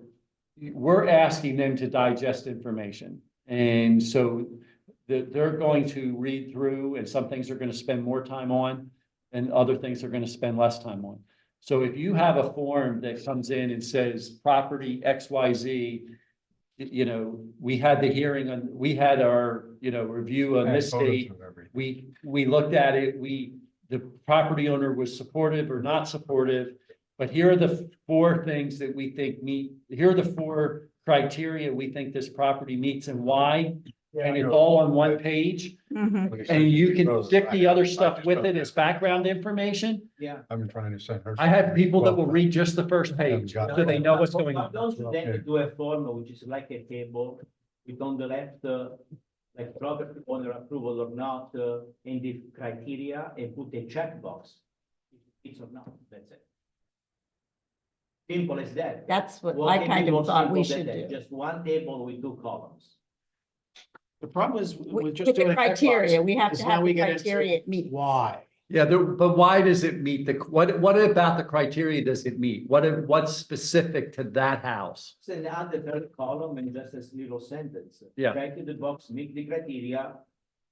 we're asking them to digest information. And so they're going to read through, and some things are going to spend more time on and other things they're going to spend less time on. So if you have a form that comes in and says property XYZ, we had the hearing on, we had our, review on this date. We looked at it, the property owner was supportive or not supportive. But here are the four things that we think here are the four criteria we think this property meets and why. and it's all on one page, Mhm. and you can stick the other stuff with it as background information. Yeah. I've been trying to send her. I have people that will read just the first page, so they know what's going on. Don't you then do a form which is like a table with on the left, like property owner approval or not, in the criteria and put a checkbox. It's or not, that's it. Simple as that. That's what What I can kind be more of thought we simple than should that? do. Just one table with two columns. The problem is with With just with doing the a checkbox criteria, we have is to now have we the get into criteria it meets. Why? Yeah, but why does it meet what about the criteria does it meet? What's specific to that house? So then add the third column and just a little sentence. Yeah. Check the box, meet the criteria.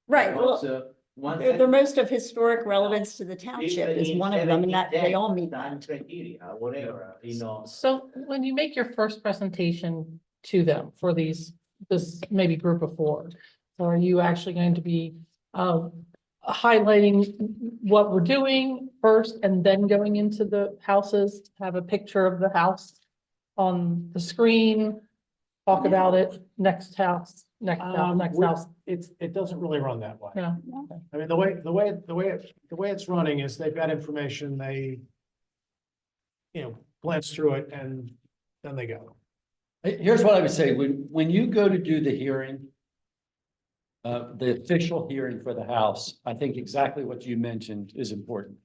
Right, Box, well, one they're most of historic relevance to the township is one of them, and that they all meet Time that. criteria, whatever, you know. So when you make your first presentation to them for this maybe group of four, so are you actually going to be highlighting what we're doing first and then going into the houses, have a picture of the house on the screen, talk about it, next house, next house? It doesn't really run that way. No. I mean, the way it's running is they've got information, they, glance through it and then they go. Here's what I would say, when you go to do the hearing, the official hearing for the house, I think exactly what you mentioned is important.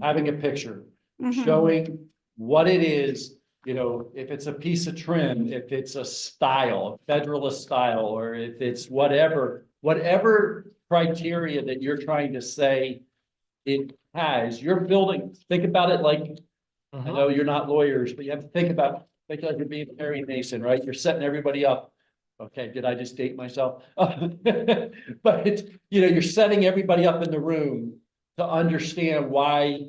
Having a picture, Mhm. showing what it is, if it's a piece of trim, if it's a style, Federalist style, or if it's whatever criteria that you're trying to say it has, you're building, think about it like, I know you're not lawyers, but you have to think like you're being Perry Mason, right? You're setting everybody up. Okay, did I just date myself? But it's, you're setting everybody up in the room to understand why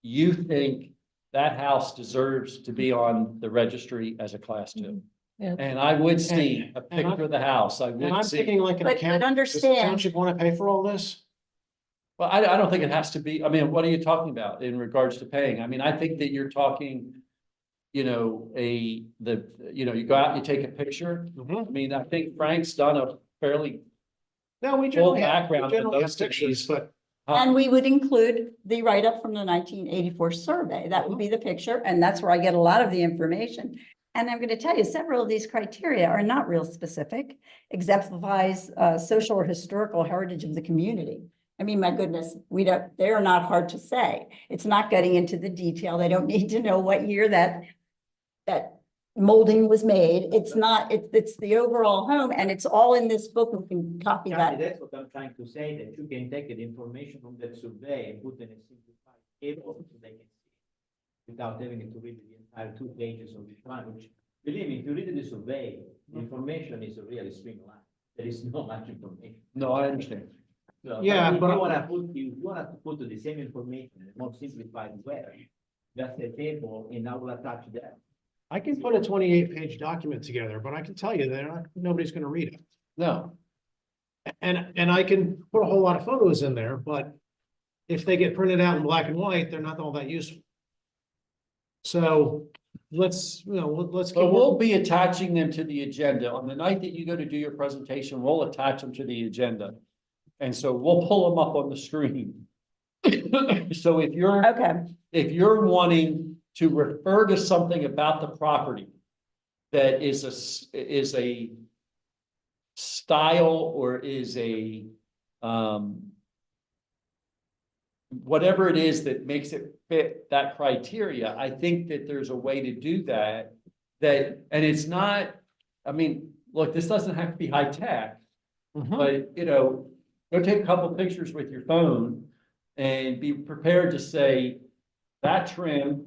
you think that house deserves to be on the registry as a class 2. Yeah. And I would see a and I'm- picture of the house. I And would I'm see. thinking like an But account, does the understand, township want to pay for all this? Well, I don't think it has to be, I mean, what are you talking about in regards to paying? I mean, I think that you're talking, you go out and you take a picture. I mean, I think Frank's done a fairly, No, we Full generally have, background we for generally those have pictures, cities. but and we would include the write-up from the 1984 survey. That would be the picture, and that's where I get a lot of the information. And I'm going to tell you, several of these criteria are not real specific, exemplifies social or historical heritage of the community. I mean, my goodness, they are not hard to say. It's not getting into the detail. They don't need to know what year that molding was made. It's not, it's the overall home, and it's all in this book. We can copy Yeah, that. that's what I'm trying to say, that you can take the information from that survey and put in a simplified table so they can see without having to read the entire 2 pages of each one, which, believe me, if you read the survey, the information is really streamlined. There is not much information. no, I understand. So, Yeah, if but- you wanna put the same information in a more simplified way, just a table, and I will attach that. I can put a 28-page document together, but I can tell you nobody's gonna read it. No, And I can put a whole lot of photos in there, but if they get printed out in black and white, they're not all that useful. So let's keep. but we'll be attaching them to the agenda. On the night that you go to do your presentation, we'll attach them to the agenda. And so we'll pull them up on the screen. So if you're wanting to refer to something about the property that is a style or is a whatever it is that makes it fit that criteria, I think that there's a way to do that, and it's not, I mean, look, this doesn't have to be high tech, but go take a couple pictures with your phone and be prepared to say that trim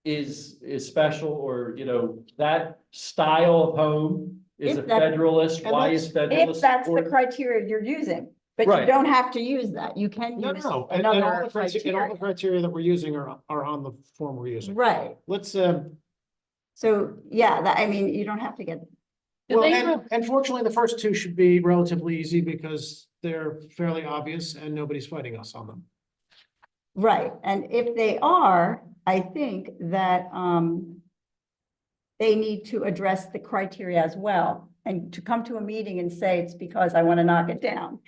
is special, or, that style of home is a If that- Federalist. and Why that's- is Federalist? If that's the important? criteria you're using, but you Right. don't have to use that. You can No, use no, and all another the criteria, and all the criteria. criteria that we're using are on the form we're using. Right. Let's, So, yeah, I mean, you don't have to get, Do well, they and fortunately, the first 2 should be relatively easy because they're fairly obvious and nobody's fighting us on them. right. And if they are, I think that they need to address the criteria as well. And to come to a meeting and say it's because I want to knock it down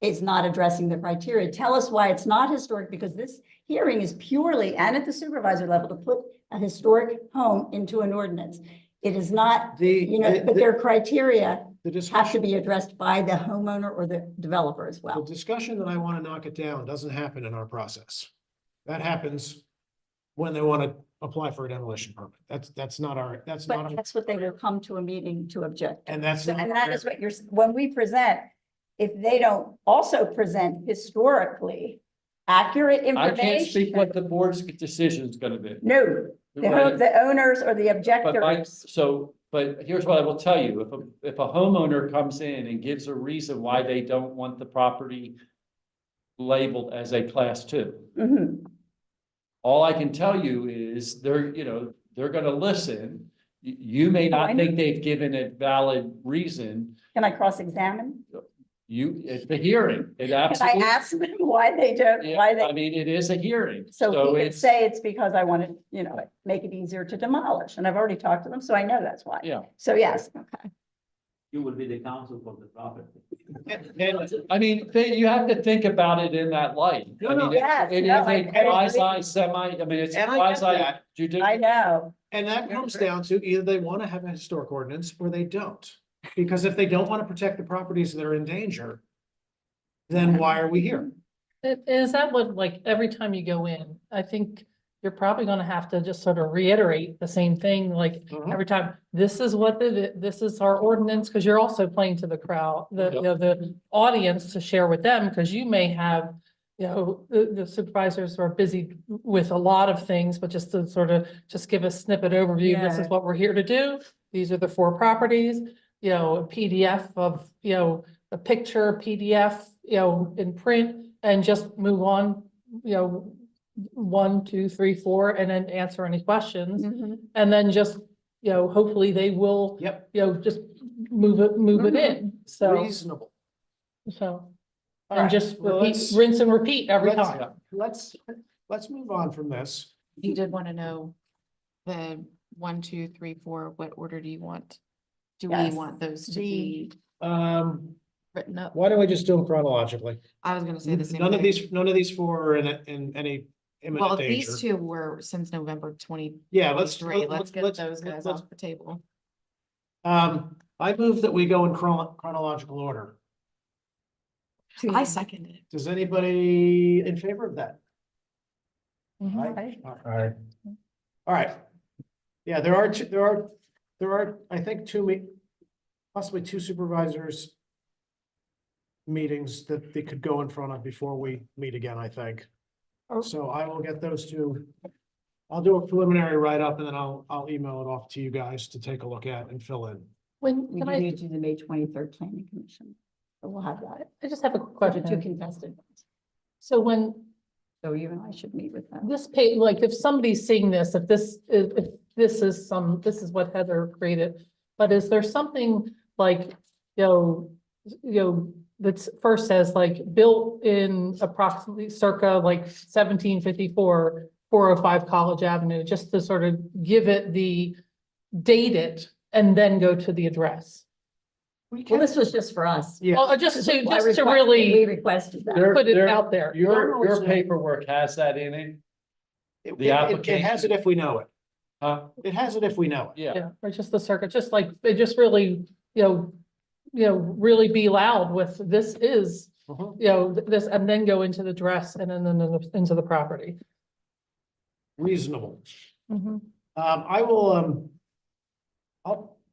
is not addressing the criteria. Tell us why it's not historic, because this hearing is purely, and at the supervisor level, to put a historic home into an ordinance. It is not, but their criteria The have to discussion, be addressed by the homeowner or the developer as the well. discussion that I want to knock it down doesn't happen in our process. That happens when they want to apply for a demolition permit. That's not our, But that's what they will come to a meeting to object. to. and that's So- not. And that is what you're, when we present, if they don't also present historically accurate I information. can't speak what the board's decision is gonna be. No, Right. the owners or the But objectors. but here's what I will tell you, if a homeowner comes in and gives a reason why they don't want the property labeled as a class 2, Mhm. all I can tell you is they're gonna listen. You may Oh, I not know. think they've given a valid reason. Can I cross-examine? It's the hearing. It Can I absolutely. ask them why they don't, Yeah, why I they, mean, it is a hearing, so so he could it's, say it's because I want to, make it easier to demolish, and I've already talked to them, so I know that's why. yeah. So yes, okay. You will be the counsel for the property. I mean, you have to think about it in that light. No, I no. mean, Yes, it is no, a I quasi, semi, I mean, it's And I get quasi that. judicial. I know. And that comes down to either they want to have a historic ordinance or they don't. Because if they don't want to protect the properties that are in danger, then why are we here? Is that what, like, every time you go in, I think you're probably gonna have to just sort of reiterate the same thing, like, Mhm. every time, this is this is our ordinance, because you're also playing to the crowd, the audience to share with them, because you may have, the supervisors are busy with a lot of things, but just to sort of, just give a snippet overview, this Yeah. is what we're here to do, these are the 4 properties, a PDF of, a picture PDF, in print, and just move on, 1, 2, 3, 4, and then answer any questions. Mhm. And then just, hopefully they will, Yep, just move it in, so, reasonable. so. All And right, just well, repeat, let's- rinse and repeat every let's- time. Let's move on from this. You did want to know the 1, 2, 3, 4, what order do you want? Do we Yes, want those to the- be written up? Why don't we just do them chronologically? I was gonna say the same None of thing. none of these 4 are in any imminent Well, danger. these 2 were since November 2023. Yeah, let's Get those guys let's- off the table. I move that we go in chronological order. I seconded it. Does anybody in favor of that? Mhm. Aye. All right. All right. Yeah, there are, I think, possibly 2 supervisors meetings that they could go in front of before we meet again, I think. Oh. So I will get those 2. I'll do a preliminary write-up and then I'll email it off to you guys to take a look at and fill in. When, We can do I, need to do the May 23rd planning commission. So we'll have that. I just have a quick For the 2 question. contested ones. So when So you and I should meet with them. this page, like, if somebody's seeing this, if this is what Heather created, but is there something like, that first says like built in approximately circa like 1754, 405 College Avenue, just to sort of give it date it and then go to the address? Well, this was just for us. Yeah. Well, just to We really requested that. There- put it there- out there. Your paperwork has that in it, It The has application. it if we know it. huh? It has it if we know it. Yeah, Yeah, or just the circuit, just like, they just really, really be loud with this is, Mhm. this, and then go into the dress and then into the property. Reasonable. Mhm. I will,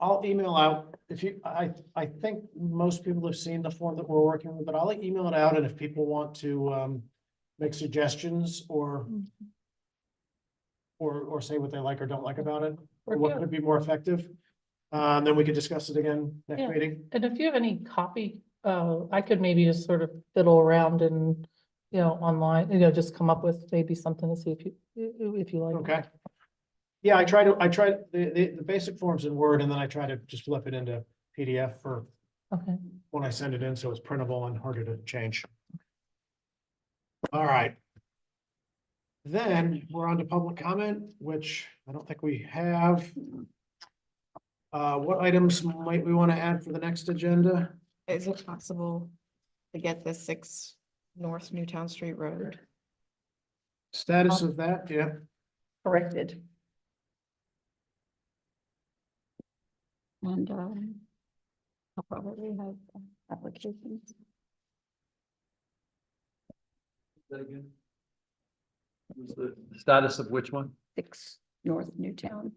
I'll email out, if you, I think most people have seen the form that we're working with, but I'll email it out, and if people want to, make suggestions or say what they like or don't like about it, or what Yeah. could be more effective, then we could discuss it again next Yeah. meeting. And if you have any copy, I could maybe just sort of fiddle around and, online, just come up with maybe something to see if you like. Okay. Yeah, I try the basic forms in Word, and then I try to just flip it into PDF for Okay. when I send it in, so it's printable and harder to change. All right. Then we're on to public comment, which I don't think we have. What items might we want to add for the next agenda? Is it possible to get the 6 North Newtown Street Road? Status of that, yeah. Corrected. And, I'll probably have applications. That again? Was the status of which one? 6 North Newtown.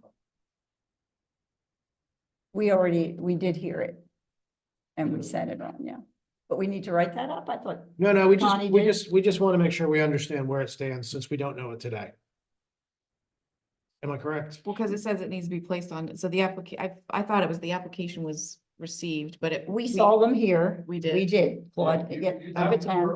We did hear it. And we sent it on, yeah. But we need to write that up, I thought. No, we Connie just, did. we just want to make sure we understand where it stands since we don't know it today. Am I correct? Well, because it says it needs to be placed on, so the I thought it was the application was received, but it. We saw them here. We did. We did. Claude, yeah, number 10.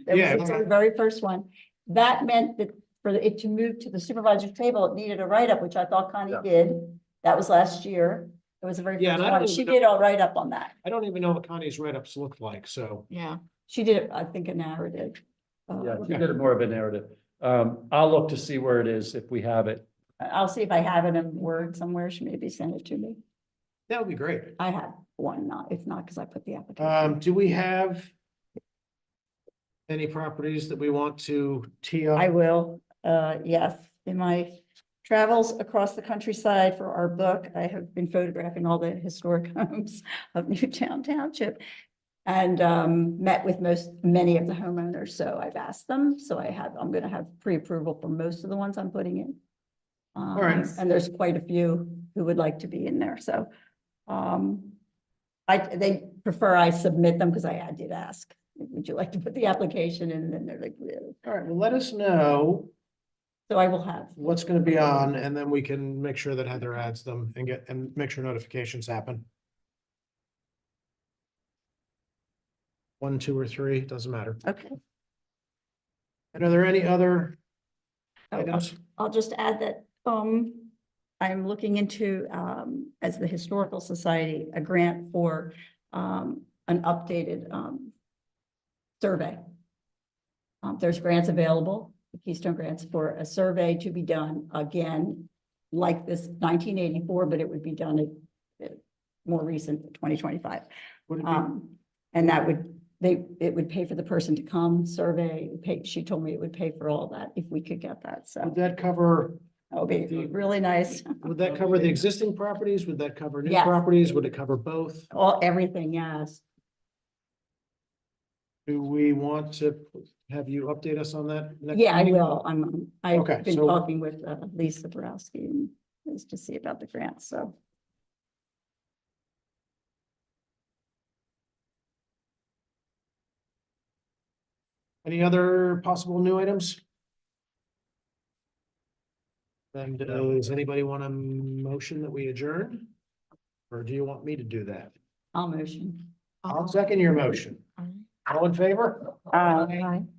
That Yeah. was the very first one. That meant that for it to move to the supervisor's table, it needed a write-up, which I thought Connie did. That was last year. It was the very Yeah, first and I one. don't She even did a write-up on that. I don't even know what Connie's write-ups look like, so. Yeah. She did, I think, a narrative. Yeah, she did more of a narrative. I'll look to see where it is if we have it. I'll see if I have it in Word somewhere. She maybe sent it to me. That would be great. I have one, if not, because I put the application. Do we have any properties that we want to tee up? I will, yes, in my travels across the countryside for our book, I have been photographing all the historic homes of Newtown Township. And met with many of the homeowners, so I've asked them, so I'm gonna have pre-approval for most of the ones I'm putting in. All right. And there's quite a few who would like to be in there, so. They prefer I submit them, because I did ask, would you like to put the application in, and then they're like, really? All right, well, let us know So I will have. what's gonna be on, and then we can make sure that Heather adds them and make sure notifications happen. 1, 2, or 3, doesn't matter. Okay. And are there any other Oh, items? I'll just add that, I'm looking into, as the Historical Society, a grant for, an updated, survey. There's grants available, the Keystone grants, for a survey to be done again, like this 1984, but it would be done at more recent, 2025. Would it be- And that it would pay for the person to come survey, she told me it would pay for all that if we could get that, so Would that cover, that would be really nice. would that cover the existing properties? Would that cover new Yes. properties? Would it cover both? Everything, yes. Do we want to have you update us on that? next Yeah, I meeting? will. I've Okay, been so- talking with Lisa Borowski and just to see about the grants, so. Any other possible new items? And does anybody want a motion that we adjourn? Or do you want me to do that? I'll motion. I'll second your motion. All in favor? All against?